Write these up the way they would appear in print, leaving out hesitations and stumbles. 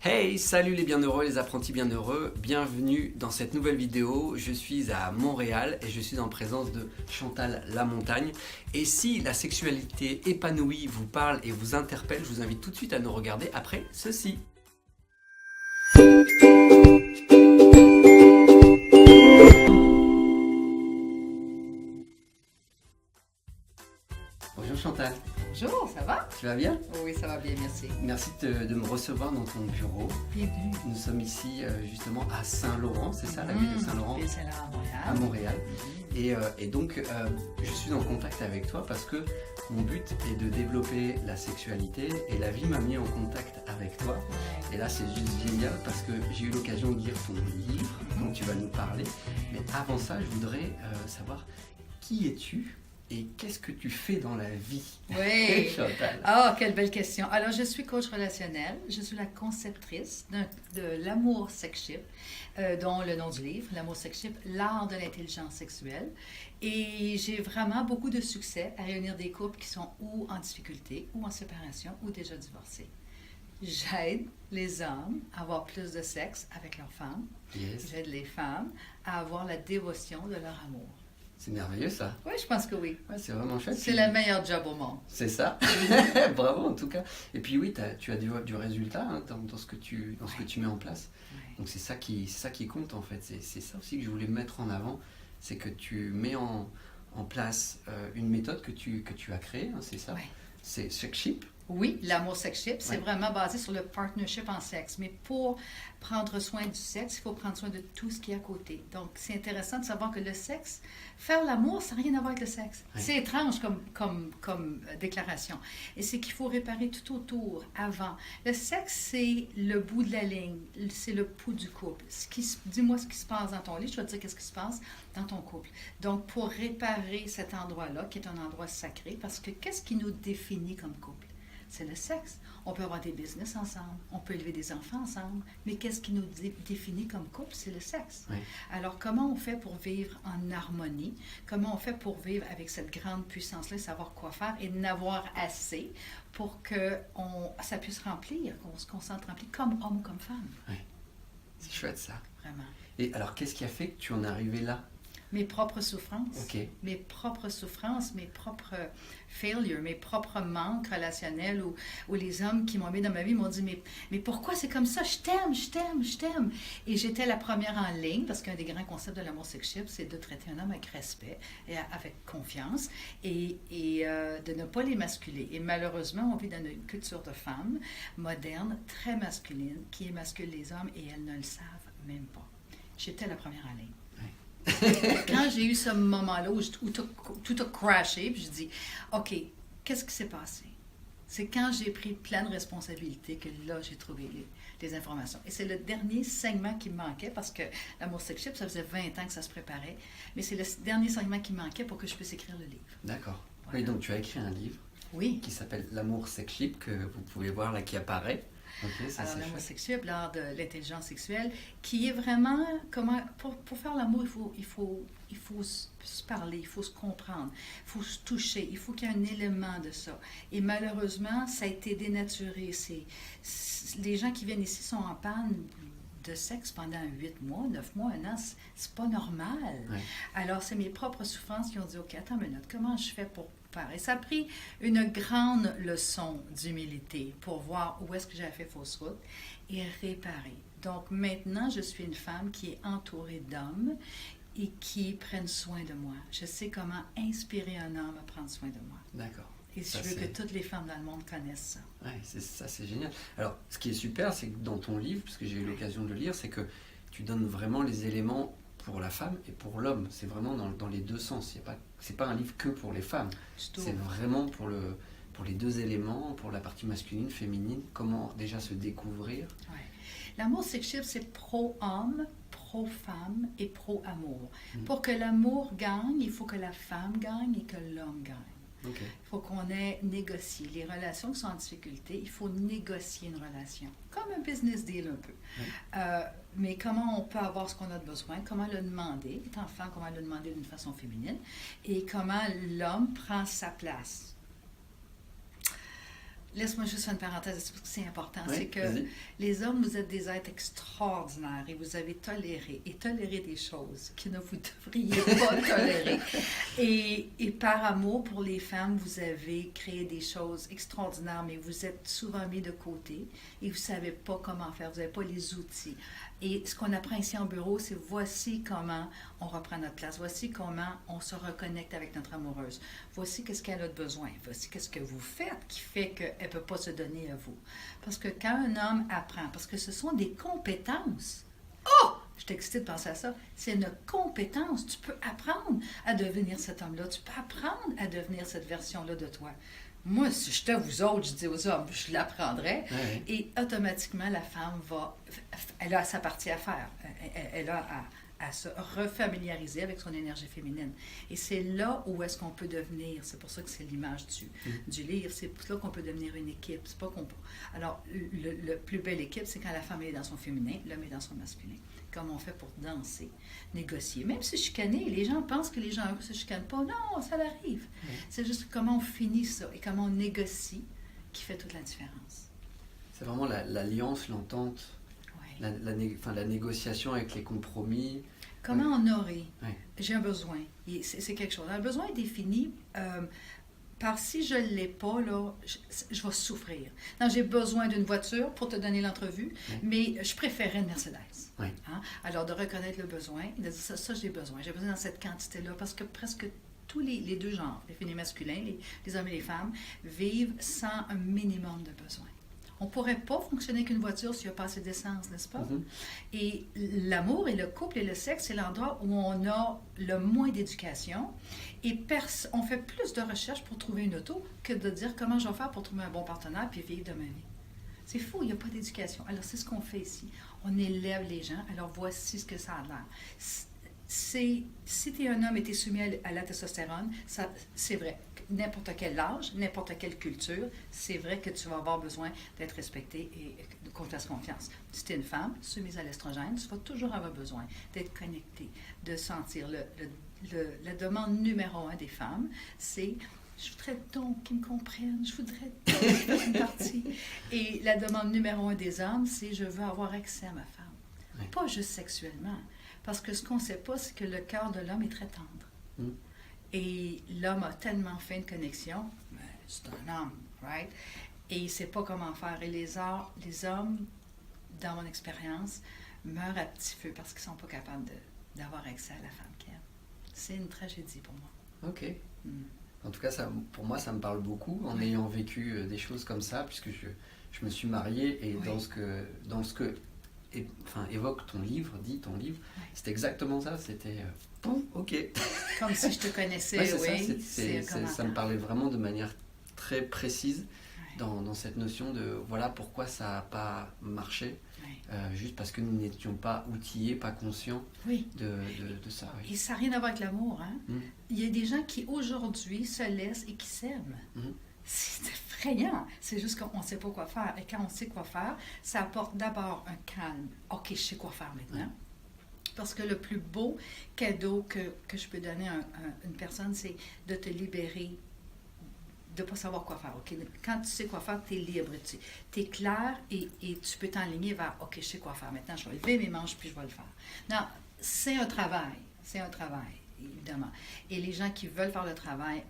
Hey, salut les bienheureux, les apprentis bienheureux, bienvenue dans cette nouvelle vidéo. Je suis à Montréal et je suis en présence de Chantal Lamontagne. Et si la sexualité épanouie vous parle et vous interpelle, je vous invite tout de suite à nous regarder après ceci. Bonjour Chantal. Bonjour, ça va? Tu vas bien? Oui, ça va bien, merci. Merci de me recevoir dans ton bureau. Bienvenue. Nous sommes ici justement à Saint-Laurent, c'est ça, la ville de Saint-Laurent? Ville Saint-Laurent À Montréal. Et donc, je suis en contact avec toi parce que mon but est de développer la sexualité et la vie m'a mis en contact avec toi. Et là, c'est juste génial parce que j'ai eu l'occasion de lire ton livre dont tu vas nous parler. Mais avant ça, je voudrais savoir qui es-tu et qu'est-ce que tu fais dans la vie? Oui. Chantal. Ah, quelle belle question. Alors, je suis coach relationnel. Je suis la conceptrice de l'amour sexship, dont le nom du livre, l'amour sexship, l'art de l'intelligence sexuelle. Et j'ai vraiment beaucoup de succès à réunir des couples qui sont ou en difficulté, ou en séparation, ou déjà divorcés. J'aide les hommes à avoir plus de sexe avec leurs femmes. Yes. J'aide les femmes à avoir la dévotion de leur amour. C'est merveilleux ça. Oui, je pense que oui. Ouais, c'est vraiment chouette. C'est le meilleur job au monde. C'est ça. Bravo en tout cas. Et puis oui, tu as du résultat hein, dans ce que tu mets en place. Ouais. Donc c'est ça qui compte en fait. C'est ça aussi que je voulais mettre en avant. C'est que tu mets en place une méthode que tu as créée, hein, c'est ça. Ouais. C'est Sexship. Oui, l'amour sexship, c'est Ouais. vraiment basé sur le partnership en sexe. Mais pour prendre soin du sexe, il faut prendre soin de tout ce qui est à côté. Donc, c'est intéressant de savoir que le sexe, faire l'amour, ça n'a rien à voir avec le sexe. Ouais. C'est étrange comme déclaration. Et c'est qu'il faut réparer tout autour, avant. Le sexe, c'est le bout de la ligne, c'est le pouls du couple. Dis-moi ce qui se passe dans ton lit, je vais te dire qu'est-ce qui se passe dans ton couple. Donc, pour réparer cet endroit-là, qui est un endroit sacré, parce que qu'est-ce qui nous définit comme couple? C'est le sexe. On peut avoir des business ensemble, on peut élever des enfants ensemble, mais qu'est-ce qui nous définit comme couple? C'est le sexe. Oui. Alors, comment on fait pour vivre en harmonie? Comment on fait pour vivre avec cette grande puissance-là, savoir quoi faire et n'avoir assez pour que ça puisse remplir, qu'on se sente rempli comme homme ou comme femme? Oui. C'est chouette ça. Vraiment. Et alors qu'est-ce qui a fait que tu en es arrivé là? Mes propres souffrances. Ok. Mes propres souffrances, mes propres failures, mes propres manques relationnels où les hommes qui m'ont mis dans ma vie m'ont dit mais pourquoi c'est comme ça? Je t'aime, je t'aime, je t'aime. Et j'étais la première en ligne parce qu'un des grands concepts de l'amour sexship, c'est de traiter un homme avec respect et avec confiance et de ne pas l'émasculer. Et malheureusement, on vit dans une culture de femmes moderne, très masculine, qui émascule les hommes et elles ne le savent même pas. J'étais la première en ligne. Quand j'ai eu ce moment-là où tout a crashé, puis je dis, OK, qu'est-ce qui s'est passé? C'est quand j'ai pris pleine responsabilité que là, j'ai trouvé les informations. Et c'est le dernier segment qui me manquait, parce que l'amour sexship, ça faisait 20 ans que ça se préparait, mais c'est le dernier segment qui me manquait pour que je puisse écrire le livre. D'accord. Voilà. Oui, donc tu as écrit un livre Oui. qui s'appelle L'amour sexship que vous pouvez voir là qui apparaît. Ok, ça Alors, c'est l'amour chouette. sexuel, l'art de l'intelligence sexuelle, qui est vraiment comment pour faire l'amour, il faut se parler, il faut se comprendre, il faut se toucher, il faut qu'il y ait un élément de ça. Et malheureusement, ça a été dénaturé. Les gens qui viennent ici sont en panne de sexe pendant 8 mois, 9 mois, 1 an, c'est pas normal. Ouais. Alors, c'est mes propres souffrances qui ont dit, OK, attends une minute, comment je fais pour faire? Et ça a pris une grande leçon d'humilité pour voir où est-ce que j'avais fait fausse route et réparer. Donc, maintenant, je suis une femme qui est entourée d'hommes et qui prennent soin de moi. Je sais comment inspirer un homme à prendre soin de moi. D'accord. Et je Ça, veux c'est- que toutes les femmes dans le monde connaissent ça. Ouais, ça c'est génial. Alors, ce qui est super, c'est que dans ton livre, parce que j'ai eu l'occasion de le lire, c'est que tu donnes vraiment les éléments pour la femme et pour l'homme. C'est vraiment dans les deux sens. C'est pas un livre que pour les femmes. Du tout. C'est vraiment pour les deux éléments, pour la partie masculine, féminine, comment déjà se découvrir. Ouais. L'amour sexuel, c'est pro-homme, pro-femme et pro-amour. Pour que l'amour gagne, il faut que la femme gagne et que l'homme gagne. Ok. Il faut qu'on ait négocié. Les relations qui sont en difficulté, il faut négocier une relation. Comme un business deal un peu. Mais comment on peut avoir ce qu'on a besoin, comment le demander, étant femme, comment le demander d'une façon féminine, et comment l'homme prend sa place. laisse-moi juste faire une parenthèse, parce que c'est important. Oui, C'est que vas-y. les hommes, vous êtes des êtres extraordinaires et vous avez toléré des choses que ne vous devriez pas tolérer. Et par amour pour les femmes, vous avez créé des choses extraordinaires, mais vous êtes souvent mis de côté et vous ne savez pas comment faire, vous n'avez pas les outils. Et ce qu'on apprend ici en bureau, c'est voici comment on reprend notre place, voici comment on se reconnecte avec notre amoureuse, voici qu'est-ce qu'elle a de besoin, voici qu'est-ce que vous faites qui fait qu'elle ne peut pas se donner à vous. Parce que quand un homme apprend, parce que ce sont des compétences, oh! Je suis excitée de penser à ça. C'est une compétence. Tu peux apprendre à devenir cet homme-là. Tu peux apprendre à devenir cette version-là de toi. Moi, si j'étais vous autres, je dis aux hommes, je l'apprendrais. Ouais. Et automatiquement, la femme elle a sa partie à faire. Elle a à se refamiliariser avec son énergie féminine. Et c'est là où est-ce qu'on peut devenir, c'est pour ça que c'est l'image du livre, c'est là qu'on peut devenir une équipe. C'est pas qu'on peut. Alors, le plus belle équipe, c'est quand la femme est dans son féminin, l'homme est dans son masculin. Comme on fait pour danser, négocier. Même si chicaner, les gens pensent que les gens ne se chicanent pas. Non, ça l'arrive. C'est juste comment on finit ça et comment on négocie qui fait toute la différence. C'est vraiment l'alliance, l'entente, Ouais. la négociation avec les compromis. Comment honorer? Ouais. J'ai un besoin. C'est quelque chose. Un besoin est défini par si je ne l'ai pas, là, je vais souffrir. Non, j'ai besoin d'une voiture pour te donner l'entrevue, mais je préférais une Mercedes. Oui. Hein? Alors, de reconnaître le besoin, de dire ça j'ai besoin. J'ai besoin dans cette quantité-là, parce que presque tous les deux genres, les féminins masculins, les hommes et les femmes, vivent sans un minimum de besoins. On ne pourrait pas fonctionner avec une voiture s'il n'y a pas assez d'essence, n'est-ce pas? Mm-hmm. Et l'amour et le couple et le sexe, c'est l'endroit où on a le moins d'éducation et on fait plus de recherches pour trouver une auto que de dire comment je vais faire pour trouver un bon partenaire puis vivre de ma vie. C'est fou, il n'y a pas d'éducation. Alors, c'est ce qu'on fait ici. On élève les gens. Alors, voici ce que ça a l'air. Si tu es un homme et tu es soumis à la testostérone, c'est vrai. N'importe quel âge, n'importe quelle culture, c'est vrai que tu vas avoir besoin d'être respecté et qu'on te fasse confiance. Si tu es une femme soumise à l'estrogène, tu vas toujours avoir besoin d'être connecté, de sentir. La demande numéro 1 des femmes, c'est « je voudrais donc qu'ils me comprennent, je voudrais donc qu'ils fassent une partie ». Et la demande numéro 1 des hommes, c'est « je veux avoir accès à ma femme ». Oui. Pas juste sexuellement. Parce que ce qu'on ne sait pas, c'est que le cœur de l'homme est très tendre. Mm. Et l'homme a tellement fait une connexion, c'est un homme, right? Et il ne sait pas comment faire. Et les hommes, dans mon expérience, meurent à petit feu parce qu'ils ne sont pas capables d'avoir accès à la femme qu'ils aiment. C'est une tragédie pour moi. Ok. En tout cas, pour moi, ça me parle beaucoup en ayant vécu des choses comme ça, puisque je me suis marié et dans ce que évoque ton livre, c'est exactement ça, c'était ok. Comme si je te connaissais, ouais, c'est ça me parlait vraiment de manière très précise dans cette notion de voilà pourquoi ça n'a pas marché, juste parce que nous n'étions pas outillés, pas conscients de ça. Oui. Et ça n'a rien à voir avec l'amour. Hein? Il y a des gens qui aujourd'hui se laissent et qui s'aiment. C'est effrayant. C'est juste qu'on ne sait pas quoi faire. Et quand on sait quoi faire, ça apporte d'abord un calme. OK, je sais quoi faire maintenant. Parce que le plus beau cadeau que je peux donner à une personne, c'est de te libérer de ne pas savoir quoi faire. Okay? Quand tu sais quoi faire, tu es libre. Tu es clair et tu peux t'enligner vers « OK, je sais quoi faire. Maintenant, je vais lever mes manches puis je vais le faire. » Non, c'est un travail. C'est un travail, évidemment. Et les gens qui veulent faire le travail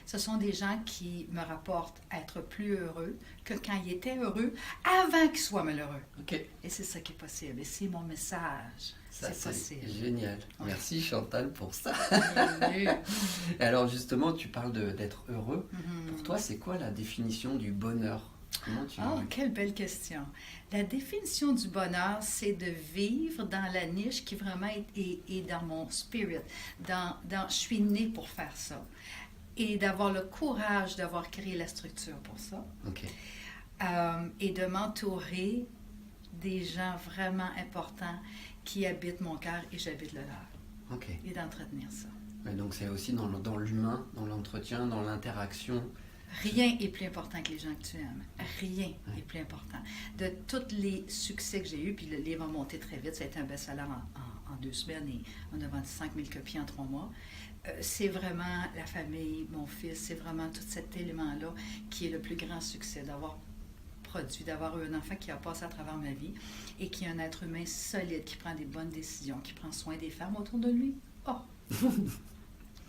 ce sont des gens qui me rapportent être plus heureux que quand ils étaient heureux avant qu'ils soient malheureux. Okay. Et c'est ça qui est possible. Et c'est mon message. Ça, c'est possible. Génial. Ouais. Merci Chantal pour ça. Et alors justement, tu parles d'être heureux. Pour toi, c'est quoi la définition du bonheur? Oh, quelle belle question. La définition du bonheur, c'est de vivre dans la niche qui vraiment est dans mon spirit. Je suis née pour faire ça. Et d'avoir le courage d'avoir créé la structure pour ça. Okay. Et de m'entourer des gens vraiment importants qui habitent mon cœur et j'habite le leur. Okay. Et d'entretenir ça. Mais donc c'est aussi dans l'humain, dans l'entretien, dans l'interaction. Rien est plus important que les gens que tu aimes. Rien est plus important. De tous les succès que j'ai eus, puis le livre a monté très vite, ça a été un best-seller en 2 semaines et on a vendu 5000 copies en 3 mois. c'est vraiment la famille, mon fils, c'est vraiment tout cet élément-là qui est le plus grand succès, d'avoir eu un enfant qui a passé à travers ma vie et qui est un être humain solide, qui prend des bonnes décisions, qui prend soin des femmes autour de lui. Oh!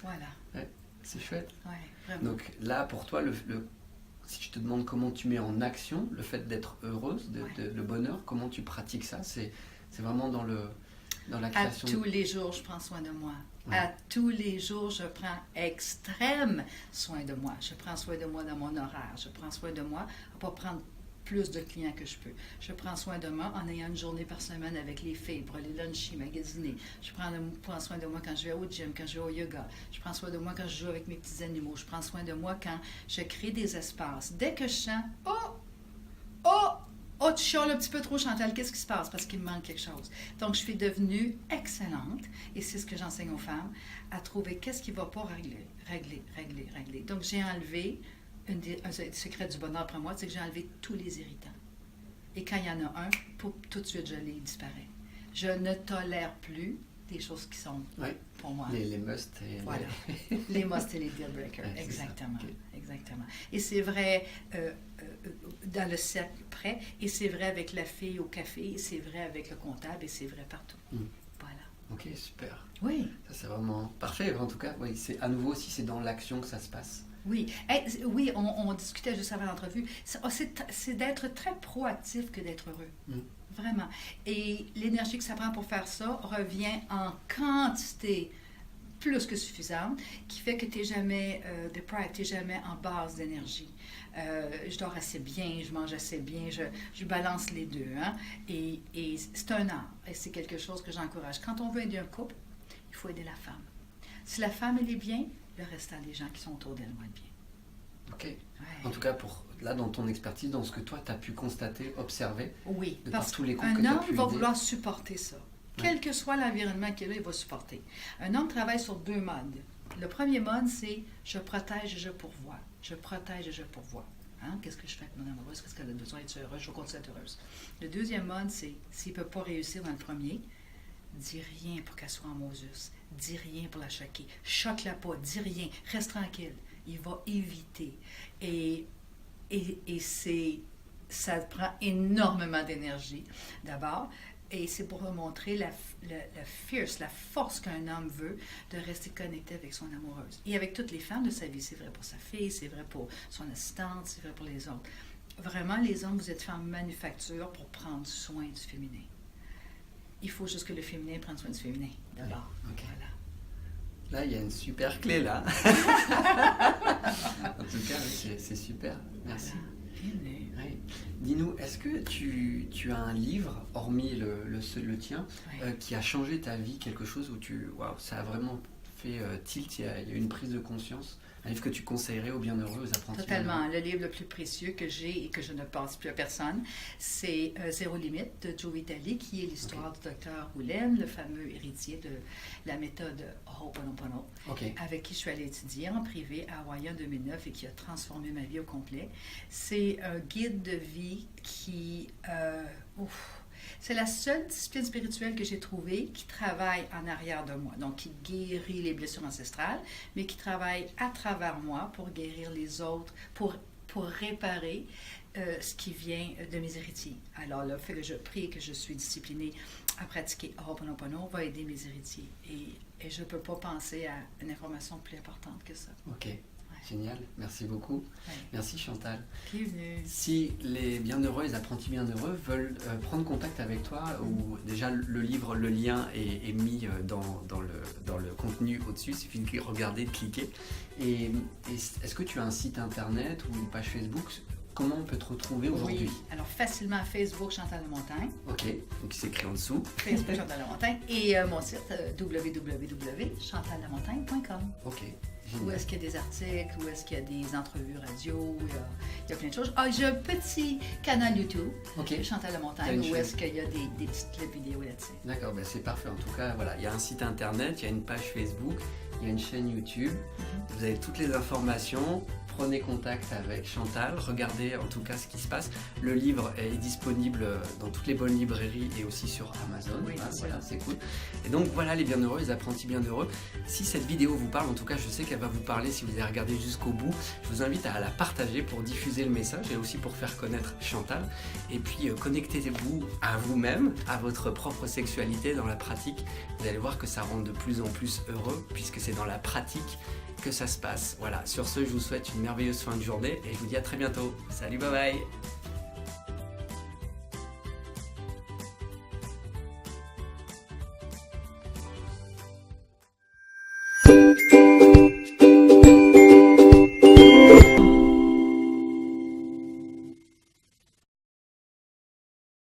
Voilà. Ouais, c'est chouette. Ouais, vraiment. Donc là, pour toi, si je te demande comment tu mets en action le fait d'être heureuse, le bonheur, comment tu pratiques ça, c'est vraiment dans la création. À tous les jours, je prends soin de moi. Ouais. À tous les jours, je prends extrême soin de moi. Je prends soin de moi dans mon horaire. Je prends soin de moi pour pas prendre plus de clients que je peux. Je prends soin de moi en ayant une journée par semaine avec les filles, pour aller luncher, magasiner. Je prends soin de moi quand je vais au gym, quand je vais au yoga. Je prends soin de moi quand je joue avec mes petits animaux. Je prends soin de moi quand je crée des espaces. Dès que je sens oh, tu chiales un petit peu trop, Chantal, qu'est-ce qui se passe? Parce qu'il me manque quelque chose. Donc, je suis devenue excellente, et c'est ce que j'enseigne aux femmes, à trouver qu'est-ce qui ne va pas régler. Donc, j'ai enlevé, un des secrets du bonheur pour moi, c'est que j'ai enlevé tous les irritants. Et quand il y en a un, tout de suite, il disparaît. Je ne tolère plus des choses qui sont pour moi. Les musts. Voilà. Les musts et les deal breakers. Ouais, exactement. Okay. Exactement. Et c'est vrai dans le cercle près, et c'est vrai avec la fille au café, et c'est vrai avec le comptable, et c'est vrai partout. Voilà. Ok, super. Oui. Ça, c'est vraiment parfait. En tout cas, oui, à nouveau aussi, c'est dans l'action que ça se passe. Oui, oui, on discutait juste avant l'entrevue. C'est d'être très proactif que d'être heureux. Vraiment. Et l'énergie que ça prend pour faire ça revient en quantité plus que suffisante, qui fait que tu n'es jamais deprived, tu n'es jamais en base d'énergie. Je dors assez bien, je mange assez bien, je balance les deux. Hein? Et c'est un art, et c'est quelque chose que j'encourage. Quand on veut aider un couple, il faut aider la femme. Si la femme, elle est bien, le restant des gens qui sont autour d'elle vont être bien. OK. Ouais. En tout cas, là, dans ton expertise, dans ce que toi, tu as pu constater, observer, oui, parce tous les couples que tu as pu aider. Un homme va vouloir supporter ça. Quel que soit l'environnement qu'il a, il va supporter. Un homme travaille sur 2 modes. Le premier mode, c'est « je protège et je pourvois ». Je protège et je pourvois. Hein? Qu'est-ce que je fais avec mon amoureuse? Qu'est-ce qu'elle a besoin d'être heureuse? Je vais continuer d'être heureuse. Le deuxième mode, c'est s'il ne peut pas réussir dans le premier, dis rien pour qu'elle soit en Moses. Dis rien pour la choquer. Choque-la pas. Dis rien. Reste tranquille. Il va éviter. Et ça prend énormément d'énergie, d'abord. Et c'est pour montrer la force qu'un homme veut de rester connecté avec son amoureuse. Et avec toutes les femmes de sa vie. C'est vrai pour sa fille, c'est vrai pour son assistante, c'est vrai pour les autres. Vraiment, les hommes, vous êtes faits en manufacture pour prendre soin du féminin. Il faut juste que le féminin prenne soin du féminin, d'abord. Okay. Voilà. Là, il y a une super clé, là. En tout cas, c'est super. Merci. Voilà. Oui. Dis-nous, est-ce que tu as un livre, hormis le tien, qui a changé ta vie, quelque chose où ça a vraiment fait tilt, il y a une prise de conscience, un livre que tu conseillerais aux bienheureux, aux apprentis? Totalement. Le livre le plus précieux que j'ai et que je ne passe plus à personne, c'est Zéro limite de Joe Vitale, qui est l'histoire du docteur Houlin, le fameux héritier de la méthode Ho'oponopono, avec qui je suis allée étudier en privé à Hawaï en 2009 et qui a transformé ma vie au complet. C'est un guide de vie qui... c'est la seule discipline spirituelle que j'ai trouvée qui travaille en arrière de moi, donc qui guérit les blessures ancestrales, mais qui travaille à travers moi pour guérir les autres, pour réparer ce qui vient de mes héritiers. Alors le fait que je prie et que je suis disciplinée à pratiquer Ho'oponopono va aider mes héritiers. Et je ne peux pas penser à une information plus importante que ça. OK. Génial, merci beaucoup. Ouais. Merci Chantal. Bienvenue. Si les bienheureux, les apprentis bienheureux veulent prendre contact avec toi, ou déjà le livre, le lien est mis dans le contenu au-dessus, il suffit de regarder, de cliquer. Et est-ce que tu as un site internet ou une page Facebook? Comment on peut te retrouver aujourd'hui? Oui, alors facilement Facebook Chantal Lamontagne. OK, donc c'est écrit en dessous. Facebook Chantal Lamontagne et mon site www.chantallamontagne.com. OK. Où est-ce qu'il y a des articles, où est-ce qu'il y a des entrevues radio, il y a plein de choses. Ah, j'ai un petit canal YouTube, Chantal Lamontagne, où est-ce qu'il y a des petites clips vidéo là-dessus. D'accord, ben c'est parfait. En tout cas, voilà, il y a un site internet, il y a une page Facebook, il y a une chaîne YouTube. Vous avez toutes les informations. Prenez contact avec Chantal, regardez en tout cas ce qui se passe. Le livre est disponible dans toutes les bonnes librairies et aussi sur Amazon. Oui, voilà, c'est cool. Et donc voilà les bienheureux, les apprentis bienheureux. Si cette vidéo vous parle, en tout cas je sais qu'elle va vous parler si vous avez regardé jusqu'au bout. Je vous invite à la partager pour diffuser le message et aussi pour faire connaître Chantal. Et puis connectez-vous à vous-même, à votre propre sexualité dans la pratique. Vous allez voir que ça rend de plus en plus heureux puisque c'est dans la pratique que ça se passe. Voilà, sur ce, je vous souhaite une merveilleuse fin de journée et je vous dis à très bientôt. Salut, bye bye.